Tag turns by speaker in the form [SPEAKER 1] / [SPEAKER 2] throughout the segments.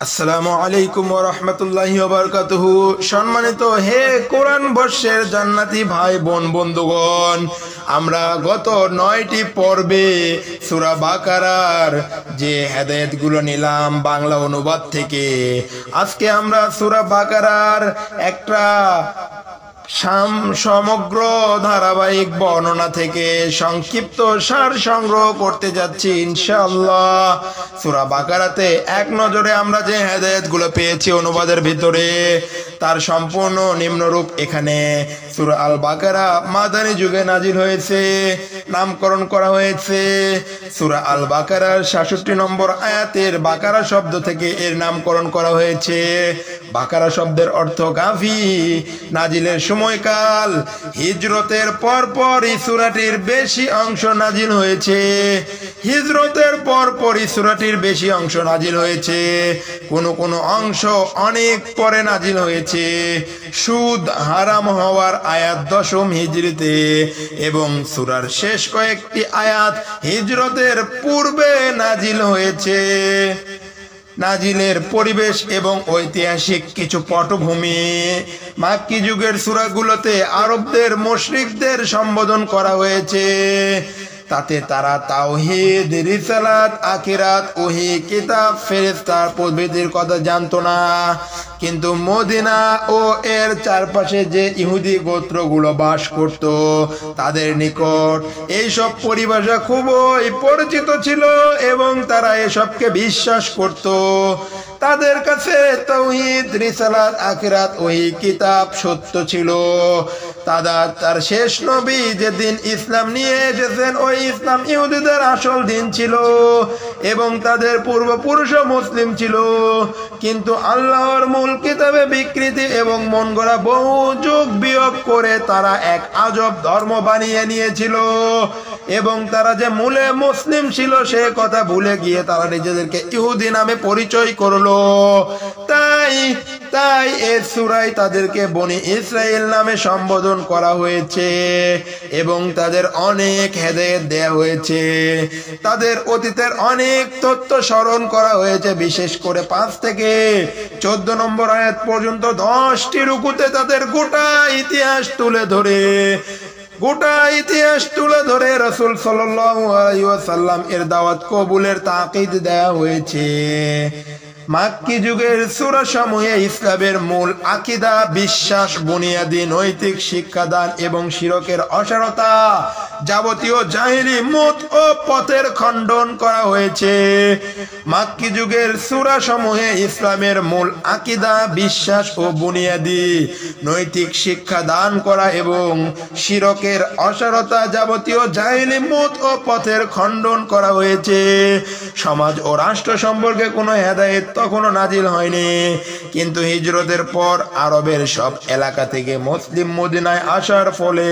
[SPEAKER 1] আসসালামু আলাইকুম ওয়া রাহমাতুল্লাহি ওয়া বারাকাতুহু। সম্মানিত হে কোরআন বর্ষের জান্নাতি ভাই বোন বন্ধুগণ, আমরা গত 9টি পর্বে সূরা বাকারার যে হেদায়েতগুলো নিলাম বাংলা অনুবাদ থেকে, আজকে আমরা সূরা বাকারার একটা সমগ্র ধারাবাহিক বর্ণনা থেকে সংক্ষিপ্ত সার সংগ্রহ করতে যাচ্ছি ইনশাআল্লাহ। সূরা বাকারাতে এক নজরে আমরা যে হেদায়েতগুলো পেয়েছি অনুবাদের ভিতরে, তার সম্পূর্ণ নিম্নরূপ এখানে। সূরা আল বাকারা মাদানী যুগে নাজিল হয়েছে, নামকরণ করা হয়েছে সূরা আল বাকারার 66 নম্বর আয়াতের বাকারা শব্দ থেকে এর নামকরণ করা হয়েছে। বাকারা শব্দের অর্থ গাভী। নাজিলের সময়কাল হিজরতের পর এই সূরাটির বেশি অংশ নাজিল হয়েছে। হিজরতের পর এই সূরাটির বেশি অংশ নাজিল হয়েছে, কোন অংশ অনেক পরে নাজিল হয়েছে। সুদ হারাম হওয়ার আয়াত 10ম হিজরিতে এবং সূরার শেষ কয়েকটি আয়াত হিজরতের পূর্বে নাজিল হয়েছে। নাজিলের পরিবেশ এবং ঐতিহাসিক কিছু পটভূমি। মাক্কি যুগের সূরাগুলোতে আরবদের মুশরিকদের সম্বোধন করা হয়েছে, তাতে তারা তাওহীদ, রিসালাত, আখিরাত, ওহী, কিতাব, ফেরেশতার প্রভৃতির কথা জানতো না। কিন্তু মদিনা ও এর চারপাশে যে ইহুদি গোত্রগুলো বাস করত, তাদের নিকট এইসব পরিভাষা খুবই পরিচিত ছিল এবং তারা এসবকে বিশ্বাস করত। তাদের কাছে তাওহীদ, রিসালাত, আখিরাত, ওহী, কিতাব সত্য ছিল। তার শেষ নবী যেদিন ইসলাম নিয়ে এসেছেন, ওই ইসলাম ইহুদিদের আসল দিন ছিল এবং তাদের পূর্বপুরুষও মুসলিম ছিল। কিন্তু আল্লাহর মূল কিতাবে বিকৃতি এবং মন গড়া বহু যুগ বিয়োগ করে তারা এক আজব ধর্ম বানিয়ে নিয়েছিল এবং তারা যে মূলে মুসলিম ছিল সে কথা ভুলে গিয়ে তারা নিজেদেরকে ইহুদি নামে পরিচয় করলো। তাই এই সূরায় তাদেরকে বনি ইসরাইল নামে সম্বোধন করা হয়েছে এবং তাদের অনেক হেদায়েত দেয়া হয়েছে। তাদের অতীতের অনেক তথ্য স্মরণ করা হয়েছে, বিশেষ করে 5 থেকে 14 নম্বর আয়াত পর্যন্ত 10টি রুকুতে তাদের গোটা ইতিহাস তুলে ধরে রাসূল সাল্লাল্লাহু আলাইহি ওয়াসাল্লাম এর দাওয়াত কবুলের তাকিদ দেয়া হয়েছে। মাক্কি যুগের সূরা সমূহে ইসলামের মূল আকীদা, বিশ্বাস, বুনিয়াদি নৈতিক শিক্ষাদান এবং শিরকের অসারতা, যাবতীয় জাহেলি মত ও পথের খণ্ডন করা হয়েছে। মাক্কি যুগের সূরা সমূহে ইসলামের মূল আকীদা, বিশ্বাস ও বুনিয়াদি নৈতিক শিক্ষা দান করা এবং শিরকের অসারতা, যাবতীয় জাহেলি মত ও পথের খণ্ডন করা হয়েছে। সমাজ ও রাষ্ট্র সম্পর্কে কোনো হেদায়েত তখনও নাজিল হয়নি, কিন্তু হিজরতের পর আরবের সব এলাকা থেকে মুসলিম মদিনায় আসার ফলে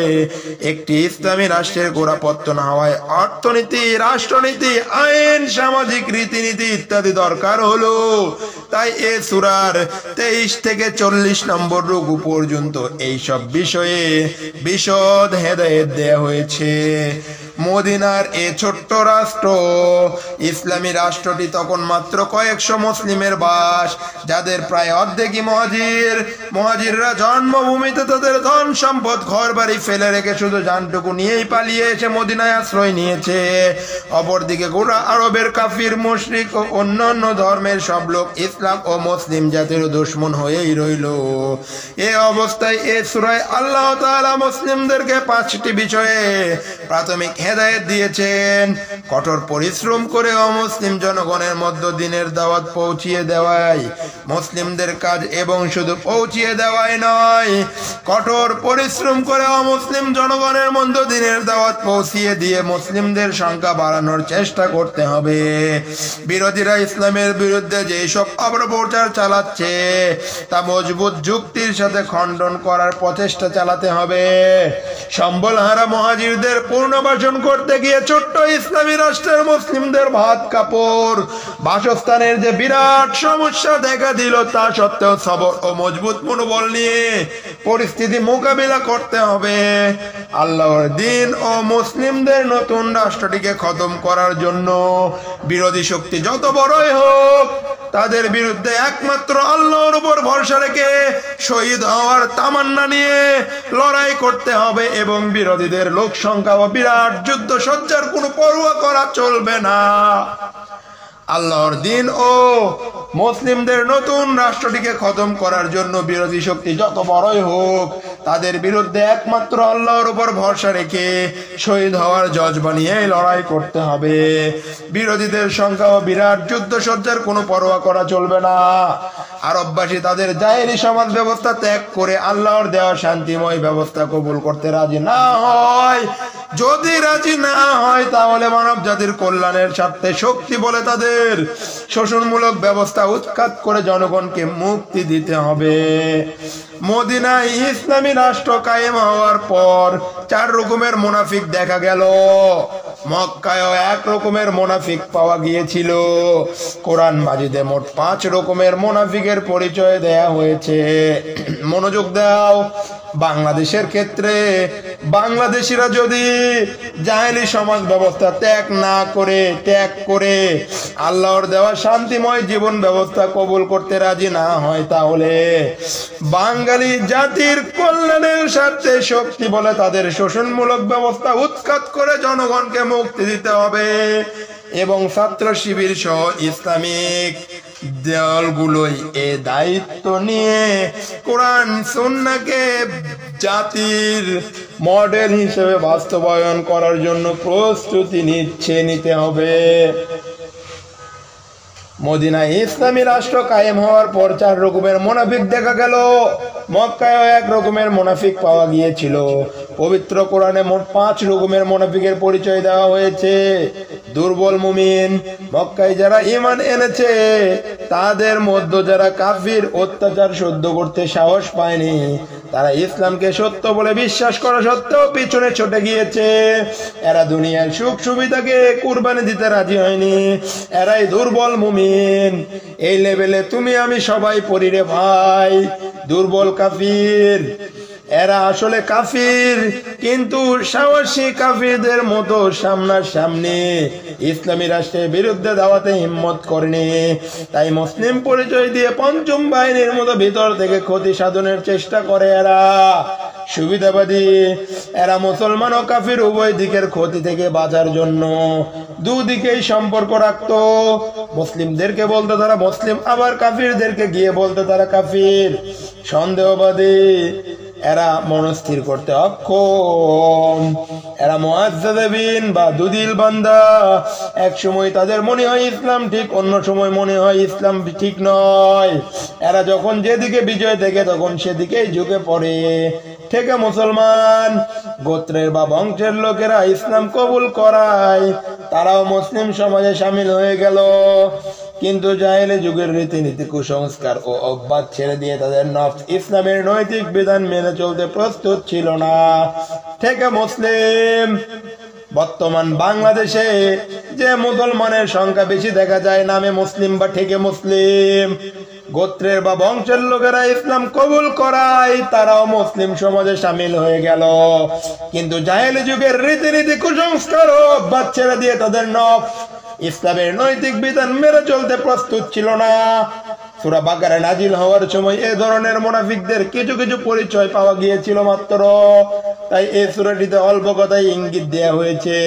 [SPEAKER 1] একটি ইসলামী রাষ্ট্রের গোড়াপত্তন হওয়ায় অর্থনীতি, রাষ্ট্রনীতি, আইন, সামাজিক রীতিনীতি ইত্যাদি দরকার হলো। তাই এ সূরার 23 থেকে 40 নম্বর রুকু পর্যন্ত এইসব বিষয়ে বিশদ হেদায়েত দেয়া হয়েছে। মদিনার এ ছোট্ট রাষ্ট্র, ইসলামী রাষ্ট্রটি তখন মাত্র কয়েকশো মুসলিমের বাস, যাদের প্রায় অর্ধেকই মুহাজিররা জন্মভূমিতে তাদের ধন সম্পদ ঘর বাড়ি ফেলে রেখে শুধু জানটুকু নিয়েই পালিয়ে এসে মদিনায় আশ্রয় নিয়েছে। অপরদিকে গোটা আরবের কাফির, মুশরিক ও অন্যান্য ধর্মের সব লোক ইসলাম ও মুসলিম জাতির দুশমন হয়েই রইল। এ অবস্থায় এ সূরায় আল্লাহ তাআলা মুসলিমদেরকে 5টি বিষয়ে প্রাথমিক হেদায়েত দিয়েছেন। কঠোর পরিশ্রম করে অমুসলিম জনগণের মধ্যে দ্বীনের দাওয়াত পৌঁছিয়ে দেওয়াই মুসলিমদের কাজ এবং শুধু পৌঁছিয়ে দেওয়াই নয়, কঠোর পরিশ্রম করে অমুসলিম জনগণের মধ্যে দ্বীনের দাওয়াত পৌঁছিয়ে দিয়ে মুসলিমদের সংখ্যা বাড়ানোর চেষ্টা করতে হবে। বিরোধীরা ইসলামের বিরুদ্ধে যেসব অপপ্রচার চালাচ্ছে তা মজবুত যুক্তির সাথে খণ্ডন করার প্রচেষ্টা চালাতে হবে। সম্বলহারা মুহাজিরদের পুনর্বাসন করতে গিয়ে ছোট্ট ইসলামী রাষ্ট্রের মুসলিমদের ভাত কাপড় বাসস্থানের যে বিরাট সমস্যা দেখা দিল, তা সত্ত্বেও সবর ও মজবুত মনোবল নিয়ে পরিস্থিতি মোকাবিলা করতে হবে। আল্লাহর দিন ও মুসলিমদের নতুন রাষ্ট্রটিকে খতম করার জন্য বিরোধী শক্তি যত বড়ই হোক, তাদের বিরুদ্ধে একমাত্র আল্লাহর উপর ভরসা রেখে শহীদ হওয়ার তামান্না নিয়ে লড়াই করতে হবে এবং বিরোধীদের লোক সংখ্যা ও বিরাট যুদ্ধ সজ্জার কোনো পরোয়া করা চলবে না। আল্লাহর দিন ও মুসলিমদের নতুন রাষ্ট্রটিকে খতম করার জন্য বিরোধী শক্তি যত বড়ই হোক, তাদের বিরুদ্ধে একমাত্র আল্লাহর উপর ভরসা রেখে শহীদ হওয়ার জজবা নিয়ে লড়াই করতে হবে। বিরোধীদের সংখ্যা ও বিরাট যুদ্ধ সজ্জার কোনো পরোয়া করা চলবে না। আরববাসী তাদের জাহেলি সমাজ ব্যবস্থা ত্যাগ করে আল্লাহর দেওয়া শান্তিময় ব্যবস্থা কবুল করতে রাজি না হয়, যদি রাজি না হয় তাহলে মানব জাতির কল্যাণের স্বার্থে শক্তি বলে তাদের শোষণমূলক ব্যবস্থা উৎখাত করে জনগণকে মুক্তি দিতে হবে। মদিনায় ইসলামী রাষ্ট্র কায়েম হওয়ার পর 4 রকমের মুনাফিক দেখা গেল। মক্কায়ও 1 রকমের মুনাফিক পাওয়া গিয়েছিল। কোরআন মাজিদে মোট 5 রকমের মুনাফিকের পরিচয় দেয়া হয়েছে। মনোযোগ দাও। বাংলাদেশের ক্ষেত্রে বাংলাদেশিরা যদি জাহেলি সমাজ ব্যবস্থা ত্যাগ করে আল্লাহর দেওয়া শান্তিময় জীবন ব্যবস্থা কবুল করতে রাজি না হয়, তাহলে বাঙালি জাতির কল্যাণের স্বার্থে শক্তি বলে তাদের শোষণমূলক ব্যবস্থা উৎখাত করে জনগণকে মুক্তি দিতে হবে এবং ছাত্র শিবির সহ ইসলামিক দলগুলোই এ দায়িত্ব নিয়ে কোরআন সুন্নাহকে জাতির মডেল হিসেবে বাস্তবায়ন করার জন্য প্রস্তুতি নিতে হবে। মদিনায় ইসলামী রাষ্ট্র কায়েম হওয়ার পর 4 রকমের মুনাফিক দেখা গেল। মক্কায় 1 রকমের মুনাফিক পাওয়া গিয়েছিল। পবিত্র কোরআনে মোট 5 রকমের মুনাফিকের পরিচয় দেওয়া হয়েছে। দুর্বল মুমিন, মক্কায় যারা ঈমান এনেছে তাদের মধ্যে যারা কাফির অত্যাচার সহ্য করতে সাহস পায়নি, তারা ইসলামকে সত্য বলে বিশ্বাস করা সত্ত্বেও পিছনে ছুটে গিয়েছে। এরা দুনিয়ার সুখ সুবিধাকে কুরবানি দিতে রাজি হয়নি। এরাই দুর্বল মুমিন। এই লেভেলে তুমি আমি সবাই পড়ি রে ভাই। দুর্বল কাফির, এরা আসলে কাফির, কিন্তু সাহসী কাফিরদের মতো সামনাসামনি ইসলামী রাষ্ট্রের বিরুদ্ধে দাওয়াতে হিম্মত করেনি। তাই মুসলিম পরিচয় দিয়ে পঞ্চম বাহিনীর মতো ভিতর থেকে ক্ষতি সাধনের চেষ্টা করে এরা। সুবিধাবাদী এরা মুসলমান ও কাফির উভয় দিকের ক্ষতি থেকে বাঁচার জন্য দুদিকেই সম্পর্ক রাখতো। মুসলিমদেরকে বলতো তারা মুসলিম, আবার কাফিরদেরকে গিয়ে বলতো তারা কাফির। সন্দেহবাদী এরা মনস্থির করতে অক্ষম। এরা মুআজ্জাবিন বা দুদিল বান্দা। এক সময় তাদের মনে হয় ইসলাম ঠিক, অন্য সময় মনে হয় ইসলাম ঠিক নয়। এরা যখন যেদিকে বিজয় দেখে তখন সেদিকেই ঝুঁকে পড়ে। থেকে মুসলমান গোত্রের বা বংশের লোকেরা ইসলাম কবুল করায় তারাও মুসলিম সমাজে শামিল হয়ে গেল, কিন্তু জাহেলি যুগের রীতিনীতি কুসংস্কার ও অভ্যাস ছেড়ে দিয়ে তাদের নফস ইসলামের নৈতিক বিধান মেনে চলতে প্রস্তুত ছিল না। থেকে মুসলিম বর্তমান বাংলাদেশে যে মুসলমানের সংখ্যা বেশি দেখা যায় নামে মুসলিম বা থেকে মুসলিম, গোত্রের বা বংশের লোকেরা ইসলাম কবুল করায় তারাও মুসলিম সমাজে শামিল হয়ে গেল, কিন্তু জাহেলি যুগের রীতিনীতি কুসংস্কার ও অভ্যাস ছেড়ে দিয়ে তাদের নফস ইসলামের নৈতিক বিধান মেনে চলতে প্রস্তুত ছিল না। সূরা বাকারা নাজিল হওয়ার সময় এই ধরনের মুনাফিকদের কিছু কিছু পরিচয় পাওয়া গিয়েছিল মাত্র, তাই এই সূরাটিতে অল্প কথাই ইঙ্গিত দেয়া হয়েছে।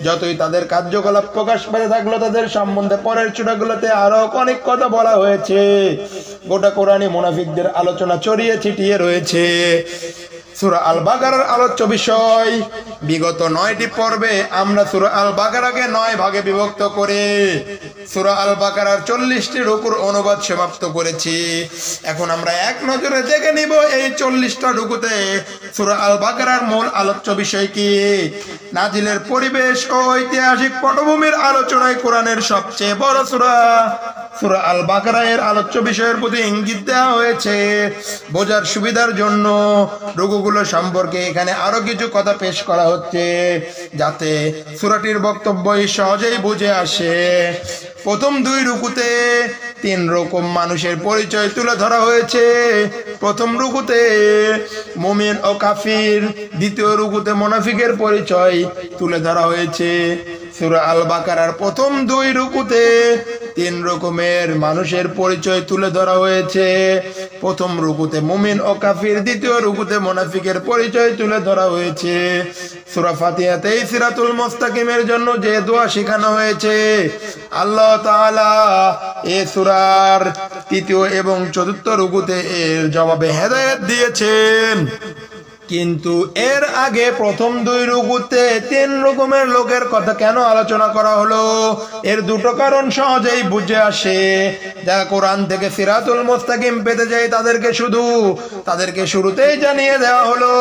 [SPEAKER 1] যতই তাদের কার্যকলাপ প্রকাশ পেতে থাকলো তাদের সম্বন্ধে পরের সূরাগুলোতে আরো অনেক কথা বলা হয়েছে। গোটা কোরআনে মুনাফিকদের আলোচনা ছড়িয়ে ছিটিয়ে রয়েছে। সূরা আল বাকারার আলোচ্য বিষয়। বিগত 9টি পর্বে আমরা সূরা আল বাকারাকে 9 ভাগে বিভক্ত করে সূরা আল বাকারার 40টি রুকুর অনুবাদ সমাপ্ত করেছি। এখন আমরা এক নজরে দেখে নিব এই 40টা রুকুতে সূরা আল বাকারার মূল আলোচ্য বিষয় কি। নাজিলের পরিবেশ ও ঐতিহাসিক পটভূমির আলোচনায় কোরআনের সবচেয়ে বড় সূরা সূরা আল বাকারা এর আলোচ্য বিষয়ের প্রতি ইঙ্গিত দেওয়া হয়েছে। বোঝার সুবিধার জন্য রুকুগুলো সম্পর্কে এখানে আরো কিছু কথা পেশ করা হচ্ছে, যাতে সূরাটির বক্তব্য সহজেই বুঝে আসে। প্রথম দুই রুকুতে তিন রকম মানুষের পরিচয় তুলে ধরা হয়েছে। প্রথম রুকুতে মুমিন ও কাফির, দ্বিতীয় রুকুতে মুনাফিকের পরিচয় তুলে ধরা হয়েছে। সূরা আল বাকারার প্রথম দুই রুকুতে তিন রকমের মানুষের পরিচয় তুলে ধরা হয়েছে। প্রথম রুকুতে মুমিন ও কাফির, দ্বিতীয় রুকুতে মুনাফিকের পরিচয় তুলে ধরা হয়েছে। সূরা ফাতিহাতে সিরাতুল মুস্তাকিমের জন্য যে দোয়া শেখানো হয়েছে, আল্লাহ তাআলা এই সূরার তৃতীয় এবং চতুর্থ রুকুতে এর জবাবে হেদায়েত দিয়েছেন। কিন্তু এর আগে প্রথম দুই রুকুতে তিন রকমের লোকের কথা কেন আলোচনা করা হলো? এর দুটো কারণ সহজেই বুঝে আসে। যারা কোরআন থেকে সিরাতুল মুস্তাকিম পেতে যায় তাদেরকে শুরুতেই জানিয়ে দেওয়া হলো।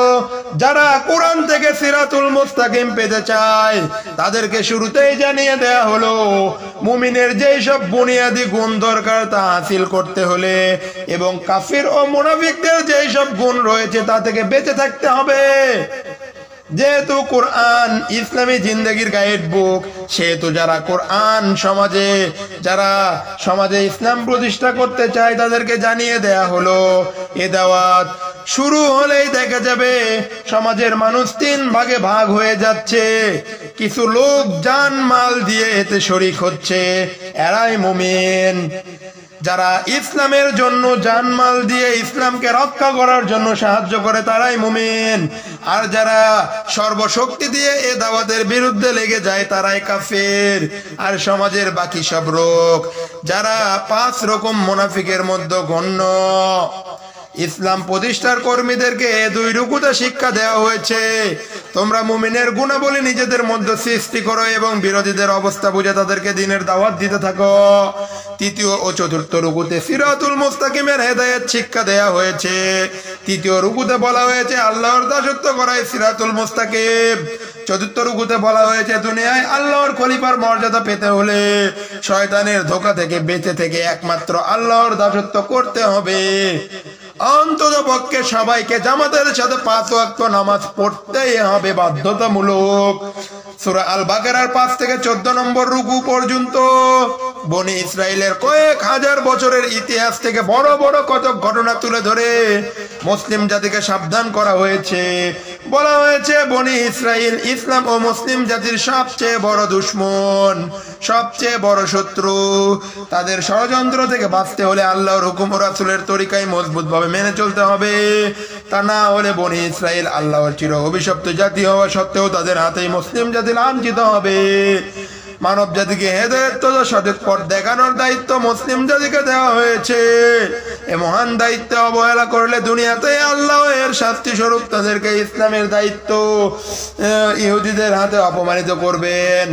[SPEAKER 1] যারা কোরআন থেকে সিরাতুল মুস্তাকিম পেতে চায় তাদেরকে শুরুতেই জানিয়ে দেওয়া হলো মুমিনের যেই সব বুনিয়াদি গুণ দরকার তা হাসিল করতে হলে এবং কাফির ও মুনাফিকদের যেই সব গুণ রয়েছে তা থেকে বেঁচে থাকতে হবে। যেহেতু কোরআন ইসলামী জিন্দেগির গাইড বুক, সেহেতু যারা কোরআন যারা সমাজে ইসলাম প্রতিষ্ঠা করতে চায় তাদেরকে জানিয়ে দেয়া হলো। এ দাওয়াত শুরু হলেই দেখা যাবে সমাজের মানুষ তিন ভাগে ভাগ হয়ে যাচ্ছে। কিছু লোক জান মাল দিয়ে এতে শরীক হচ্ছে, এরাই মুমিন। যারা ইসলামের জন্য জানমাল দিয়ে ইসলামকে রক্ষা করার জন্য সাহায্য করে তারাই মুমিন। আর যারা সর্বশক্তি দিয়ে এ দাওয়াতের বিরুদ্ধে লেগে যায় তারাই কাফের। আর সমাজের বাকি সব লোক যারা পাঁচ রকম মুনাফিকের মধ্যে গণ্য। ইসলাম প্রতিষ্ঠার কর্মীদেরকে দুই রুকুতে শিক্ষা দেওয়া হয়েছে, তোমরা মুমিনের গুণাবলী নিজেদের মধ্যে সৃষ্টি করো এবং বিরোধীদের অবস্থা বুঝে তাদেরকে দ্বীনের দাওয়াত দিতে থাকো। তৃতীয় ও চতুর্থ রুকুতে সিরাতুল মুস্তাকিমের হেদায়েত শিক্ষা দেওয়া হয়েছে। তৃতীয় রুকুতে বলা হয়েছে আল্লাহর দাসত্ব করাই সিরাতুল মুস্তাকিম। চতুর্থ রুকুতে বলা হয়েছে দুনিয়ায় আল্লাহর খলিফার মর্যাদা পেতে হলে শয়তানের ধোঁকা থেকে বেঁচে থেকে একমাত্র আল্লাহর দাসত্ব করতে হবে। অন্তত পক্ষে সবাইকে জামাতের সাথে 5 ওয়াক্ত নামাজ পড়তেই হবে বাধ্যতামূলক। সূরা আল বাকারার 5 থেকে 14 নম্বর রুকু পর্যন্ত বনি ইসরাইলের কয়েক হাজার বছরের ইতিহাস থেকে বড় বড় কত ঘটনা তুলে ধরে মুসলিম জাতিকে সাবধান করা হয়েছে। বলা হয়েছে বনি ইসরাইল ইসলাম ও মুসলিম জাতির সবচেয়ে বড় দুশমন, সবচেয়ে বড় শত্রু। তাদের ষড়যন্ত্র থেকে বাঁচতে হলে আল্লাহর হুকুম ও রাসূলের তরিকায় মজবুতভাবে মেনে চলতে হবে। তা না হলে বনি ইসরাইল আল্লাহর চির অভিশপ্ত জাতি হওয়া সত্ত্বেও তাদের হাতেই মুসলিম জাতি লাঞ্ছিত হবে। মানব জাতিকে হেদায়েত ও সঠিক পথ দেখানোর দায়িত্ব মুসলিম জাতিকে দেওয়া হয়েছে। এ মহান দায়িত্ব অবহেলা করলে দুনিয়াতে আল্লাহ এর শাস্তি স্বরূপ তাদেরকে ইসলামের দায়িত্ব ইহুদিদের হাতে অপমানিত করবেন।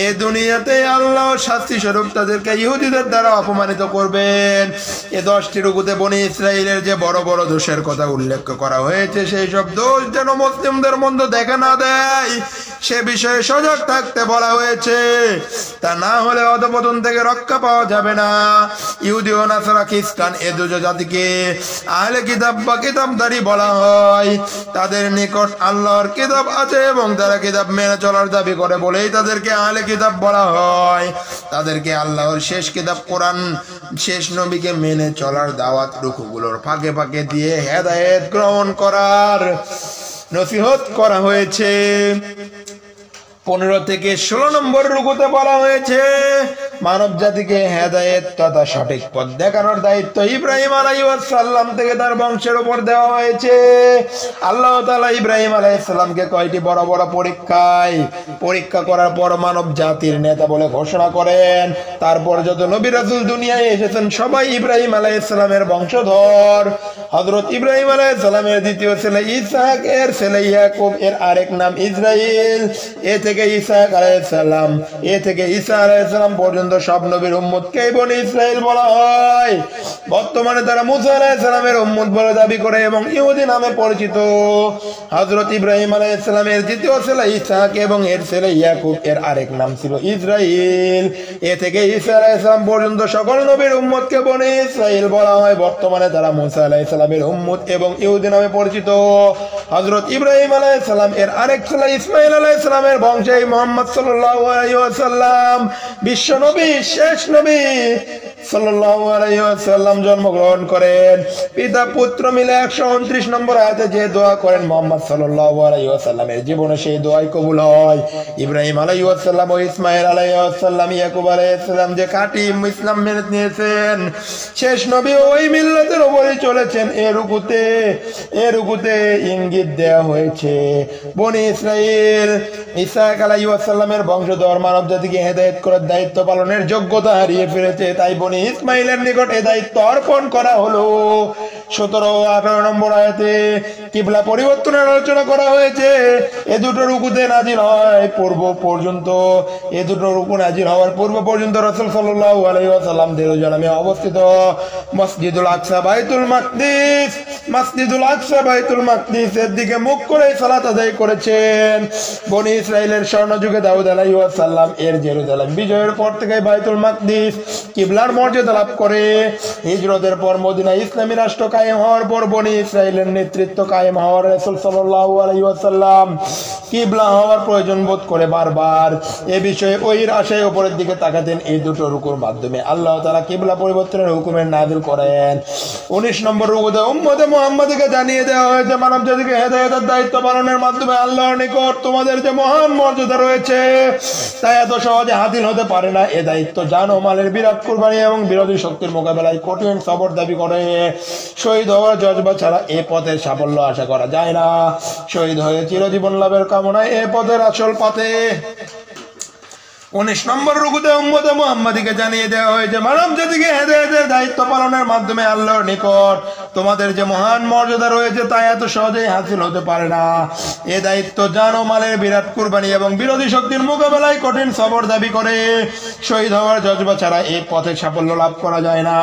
[SPEAKER 1] এ দুনিয়াতে আল্লাহ শাস্তি স্বরূপ তাদেরকে ইহুদিদের দ্বারা অপমানিত করবেন। এ 10টি রুকুতে বনি ইসরাইলের যে বড় বড় দোষের কথা উল্লেখ করা হয়েছে সেই সব দোষ যেন মুসলিমদের মধ্যে দেখা না দেয় সে বিষয়ে সজাগ থাকতে বলা হয়েছে। তা না হলে অধপতন থেকে রক্ষা পাওয়া যাবে না। ইহুদি ও নাসারা খ্রিস্টান এ দুটো জাতিকে আহলে কিতাব বা কিতাবধারী বলা হয়। তাদের নিকট আল্লাহর কিতাব আছে এবং তারা কিতাব মেনে চলার দাবি করে বলেই তাদেরকে আহলে কিতাব বলা হয়। তাদেরকে আল্লাহর শেষ কিতাব কোরআন, শেষ নবীকে মেনে চলার দাওয়াত রুকুগুলোর ফাঁকে ফাঁকে দিয়ে হেদায়েত গ্রহণ করার নসিহত করা হয়েছে। 15 থেকে 16 নম্বর রুকুতে বলা হয়েছে মানব জাতিকে হেদায়েত তথা সঠিক পথ দেখানোর দায়িত্ব ইব্রাহিম আলাইহিস সালাম থেকে তার বংশের উপর দেওয়া হয়েছে। আল্লাহ তাআলা ইব্রাহিম আলাইহিস সালামকে কয়টি বড় বড় পরীক্ষা করার পর মানব জাতির নেতা বলে ঘোষণা করেন। তারপর যত নবী রাসূল দুনিয়ায় এসেছেন সবাই ইব্রাহিম আলাইহিস সালামের বংশধর। হযরত ইব্রাহিম আলাইহিস সালামের দ্বিতীয় ছেলে ইসহাক, এর ছেলে ইয়াকুব, এর আরেক নাম ইসরাইল। এ থেকে ইসহাক আলাইহিস সালাম, এ থেকে ঈসা আলাইহিস সালাম পর্যন্ত সব নবীর উম্মতকে বনি ইসরাইল বলা হয়। বর্তমানে তারা মুসা আলাইহিস সালামের উম্মত বলে দাবি করে এবং ইহুদি নামে পরিচিত। হযরত ইব্রাহিম আলাইহিস সালামের দ্বিতীয় ছেলে ইসহাক এবং এর ছেলে ইয়াকুব, এর আরেক নাম ছিল ইসরাইল। এ থেকে ঈসা আলাইহিস সালাম পর্যন্ত সকল নবীর উম্মতকে বনি ইসরাইল বলা হয়। বর্তমানে তারা মুসা আলাইহিস সালাম সাল্লামের উম্মত এবং ইহুদি নামে পরিচিত। হযরত ইব্রাহিম আলাইহিস সালাম এর আরেক ছেলে ইসমাঈল আলাইহিস সালামের বংশে মুহাম্মদ সাল্লাল্লাহু আলাইহি ওয়াসাল্লাম বিশ্ব নবী, শেষ নবী সাল্লাল্লাহু আলাইহি ওয়াসাল্লাম জন্মগ্রহণ করেন। পিতা পুত্র মিলে 129 নম্বর আয়াতে যে দোয়া করেন মুহাম্মদ সাল্লাল্লাহু আলাইহি ওয়াসাল্লামের জীবনে সেই দোয়াই কবুল হয়। ইব্রাহিম আলাইহিস সালাম ও ইসমাঈল আলাইহিস সালাম, ইয়াকুব আলাইহিস সালাম যে খাঁটি ইসলাম মেনে নিয়েছেন, শেষ নবী ওই মিল্লাতের উপরে চলেছেন। এর রুকুতে ইঙ্গিত দেওয়া হয়েছে বনি ইসরাইল ইসহাক আলাইহিস সালামের বংশধর মানব জাতিকে হেদায়েত করার দায়িত্ব পালনের যোগ্যতা হারিয়ে ফেলেছে, তাই বনি ইসমাইলের নিকট এই দায়িত্ব অর্পণ করা হলো। 17 ও 18 নম্বর আয়াতে কিবলা পরিবর্তনের আলোচনা করা হয়েছে। এ দুটো রুকুতে নাজিল হয় পূর্ব পর্যন্ত, এ দুটো রুকু নাজিল হওয়ার পূর্ব পর্যন্ত রাসূল সাল্লাল্লাহু আলাইহি ওয়াসাল্লাম জেরুজালেমে অবস্থিত মসজিদুল আকসা বাইতুল মাকদিসের দিকে মুখ করে সালাত আদায় করেছেন। বনি ইসরাইলের স্বর্ণযুগে দাউদ আলাইহিস সালাম এর জেরুজালেম বিজয়ের পর থেকে বাইতুল মাকদিস কিবলার মর্যাদা লাভ করে। হিজরতের পর মদিনায় ইসলামী রাষ্ট্র কায়েম হওয়ার পর বনি ইসরাইলের নেতৃত্ব কায়েম হওয়ার রাসূল সাল্লাল্লাহু আলাইহি ওয়াসাল্লাম কিবলা হওয়ার প্রয়োজন বোধ করে বারবার এ বিষয়ে ওহির আশায় উপরের দিকে তাকাতেন। এই দুটো রুকুর মাধ্যমে আল্লাহ তাআলা কিবলা পরিবর্তনের হুকুমের নাযিল করেন। 19 নম্বর রুকুতে উম্মতে মুহাম্মাদকে জানিয়ে দেওয়া হয়েছে মানব জাতিকে হেদায়েতের দায়িত্ব পালনের মাধ্যমে আল্লাহর নিকট তোমাদের যে মহান মর্যাদা রয়েছে তা এত সহজে হাসিল হতে পারে না। এ দায়িত্ব জান ও মালের বিরাট কুরবানি এবং বিরোধী শক্তির মোকাবেলায় কঠিন সবর দাবি করে। শহীদ হওয়ার জজবা ছাড়া এ পথের সাফল্য আশা করা যায় না। শহীদ হয়ে চিরজীবন লাভের কামনায় এ পথের আসল পথে। 19 নম্বর রুকুতে উম্মতে মুহাম্মাদীকে জানিয়ে দেওয়া হয়েছে মানব জাতিকে হেদায়েতের দায়িত্ব পালনের মাধ্যমে আল্লাহর নিকট তোমাদের যে মহান মর্যাদা রয়েছে তা এত সহজেই হাসিল হতে পারে না। এ দায়িত্ব জান ও মালের বিরাট কুরবানি এবং বিরোধী শক্তির মোকাবেলায় কঠিন সবর দাবি করে। শহীদ হওয়ার জজবা ছাড়া এই পথে সাফল্য লাভ করা যায় না।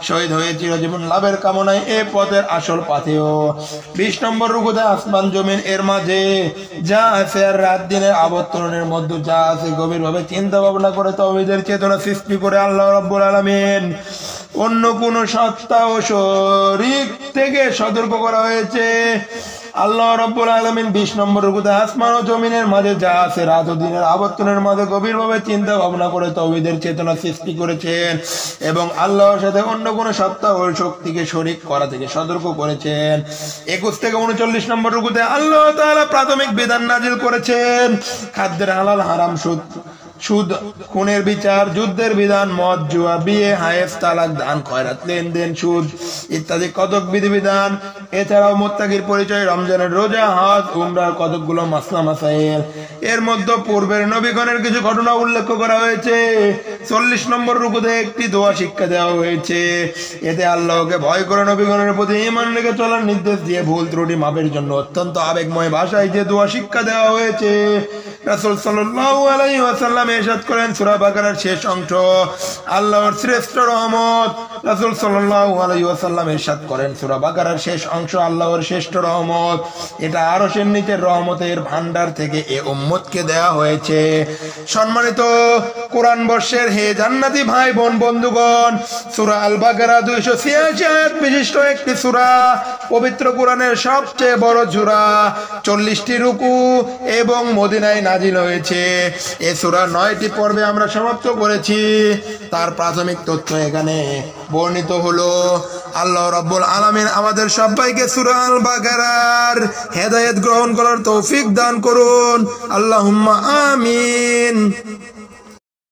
[SPEAKER 1] শহীদ হয়ে চিরজীবন লাভের কামনায় এ পথের আসল পাথেয়। 20 নম্বর রুকুতে আসমান জমিন এর মাঝে যা আছে আর রাত দিনের আবর্তনের মধ্যে যা আছে গভীরভাবে চিন্তা ভাবনা করে তাওহীদের চেতনা সৃষ্টি করে আল্লাহ রাব্বুল আলামিন অন্য কোন সত্তা ও শরীক থেকে সতর্ক করা হয়েছে। আল্লাহ রাব্বুল আলামিন 20 নম্বর রুকুতে আসমান ও জমিনের মাঝে যা আছে রাত ও দিনের আবর্তনের মাঝে গভীরভাবে চিন্তা ভাবনা করে তাওহীদের চেতনা সৃষ্টি করেছেন এবং আল্লাহর সাথে অন্য কোন সত্তা ও শক্তিকে শরীক করা থেকে সতর্ক করেছেন। 21 থেকে 39 নম্বর রুকুতে আল্লাহ তাআলা প্রাথমিক বিধান নাজিল করেছেন। খাদ্যের হালাল হারাম, সুদ, খুনের বিচার, যুদ্ধের বিধান, মদ, জুয়া, বিয়ে, হায়েস, তালাক, দান, খয়রাত, লেনদেন, সুদ ইত্যাদি কতক বিধিবিধান। এছাড়াও মুত্তাকির পরিচয়, রমজানের রোজা, হজ, উমরার কতকগুলো মাসলা মাসাইল। এর মধ্যে পূর্বের নবীগণের কিছু ঘটনা উল্লেখ করা হয়েছে। 40 নম্বর রুকুতে একটি দোয়া শিক্ষা দেওয়া হয়েছে। এতে আল্লাহকে ভয় করে নবীগণের প্রতি ঈমান রেখে চলার নির্দেশ দিয়ে ভুল ত্রুটি মাপের জন্য অত্যন্ত আবেগময় ভাষায় যে দোয়া শিক্ষা দেওয়া হয়েছে। রাসূল সাল্লাল্লাহু আলাইহি ওয়াসাল্লাম ইরশাদ করেন সূরা বাকারার শেষ অংশ আল্লাহর শ্রেষ্ঠ রহমত। রাসূল সাল্লাল্লাহু আলাইহি ওয়াসাল্লাম ইরশাদ করেন সূরা বাকারার শেষ অংশ আল্লাহর শ্রেষ্ঠ রহমত, এটা আরশের নিচের রহমতের ভান্ডার থেকে এ উম্মতকে দেয়া হয়েছে। সম্মানিত কোরআন বর্ষের হে জান্নাতি ভাই বোন বন্ধুগণ, সূরা আল বাকারা 286 আয়াত বিশিষ্ট একটি সূরা, পবিত্র কোরআনের সবচেয়ে বড় সূরা, 40টি রুকু এবং মদিনায় নাজিল হয়েছে। এই সূরা 9টি পর্বে আমরা সমাপ্ত করেছি। তার প্রাথমিক তথ্য এখানে বর্ণিত হলো। আল্লাহ রাব্বুল আলামিন আমাদের সবাইকে সূরা আল বাকারার হেদায়েত গ্রহণ করার তৌফিক দান করুন। আল্লাহুম্মা আমিন।